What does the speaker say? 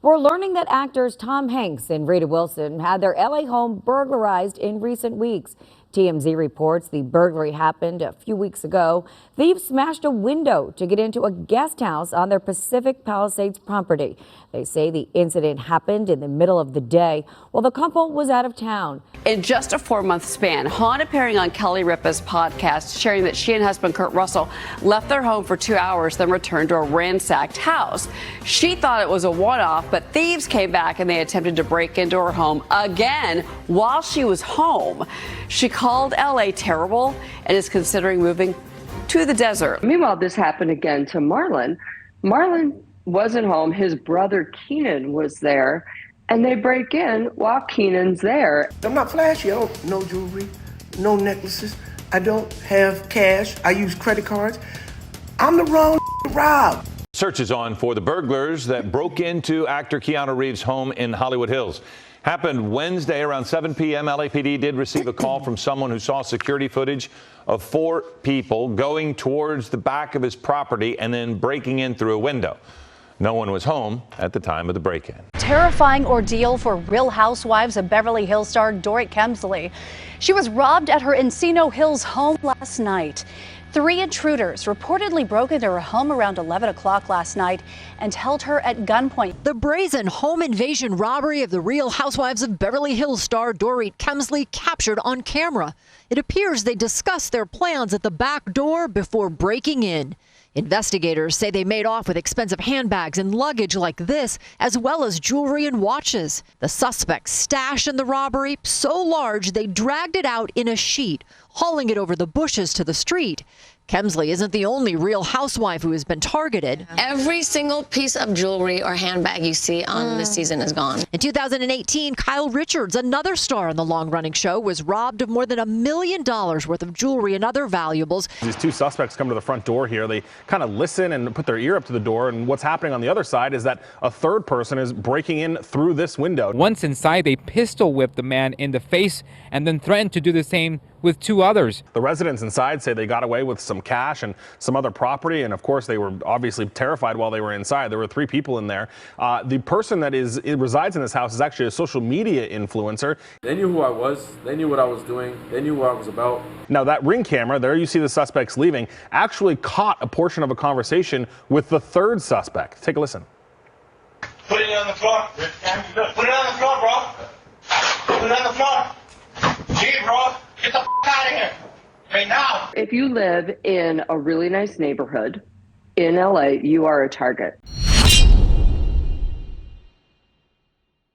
We're learning that actors Tom Hanks and Rita Wilson had their LA home burglarized in recent weeks. TMZ reports the burglary happened a few weeks ago. Thieves smashed a window to get into a guest house on their Pacific Palisades property. They say the incident happened in the middle of the day while the couple was out of town. In just a 4-month span, Han appearing on Kelly Ripa's podcast, sharing that she and husband Kurt Russell left their home for 2 hours, then returned to a ransacked house. She thought it was a one-off, but thieves came back and they attempted to break into her home again while she was home. She called LA terrible and is considering moving to the desert. Meanwhile, this happened again to Marlon. Marlon wasn't home. His brother Keenan was there, and they break in while Keenan's there. I'm not flashy. I don't no jewelry, no necklaces. I don't have cash. I use credit cards. I'm the wrong rob. Search is on for the burglars that broke into actor Keanu Reeves' home in Hollywood Hills. Happened Wednesday around 7 p.m. LAPD did receive a call from someone who saw security footage of 4 people going towards the back of his property and then breaking in through a window. No one was home at the time of the break-in. Terrifying ordeal for Real Housewives of Beverly Hills star Dorit Kemsley. She was robbed at her Encino Hills home last night. 3 intruders reportedly broke into her home around 11 o'clock last night and held her at gunpoint. The brazen home invasion robbery of the Real Housewives of Beverly Hills star Dorit Kemsley captured on camera. It appears they discussed their plans at the back door before breaking in. Investigators say they made off with expensive handbags and luggage like this, as well as jewelry and watches. The suspect's stash in the robbery so large they dragged it out in a sheet, hauling it over the bushes to the street. Kemsley isn't the only Real Housewife who has been targeted. Every single piece of jewelry or handbag you see on this season is gone. In 2018, Kyle Richards, another star on the long-running show, was robbed of more than $1 million worth of jewelry and other valuables. These 2 suspects come to the front door here. They kind of listen and put their ear up to the door. And what's happening on the other side is that a third person is breaking in through this window. Once inside, they pistol whipped the man in the face and then threatened to do the same with 2 others. The residents inside say they got away with some cash and some other property, and of course they were obviously terrified while they were inside. There were 3 people in there. The person that resides in this house is actually a social media influencer. They knew who I was. They knew what I was doing. They knew what I was about. Now that Ring camera, there you see the suspects leaving, actually caught a portion of a conversation with the third suspect. Take a listen. Put it on the floor. Put it on the floor, bro. Put it on the floor. Gee, bro. Get the out of here right now. If you live in a really nice neighborhood in LA, you are a target.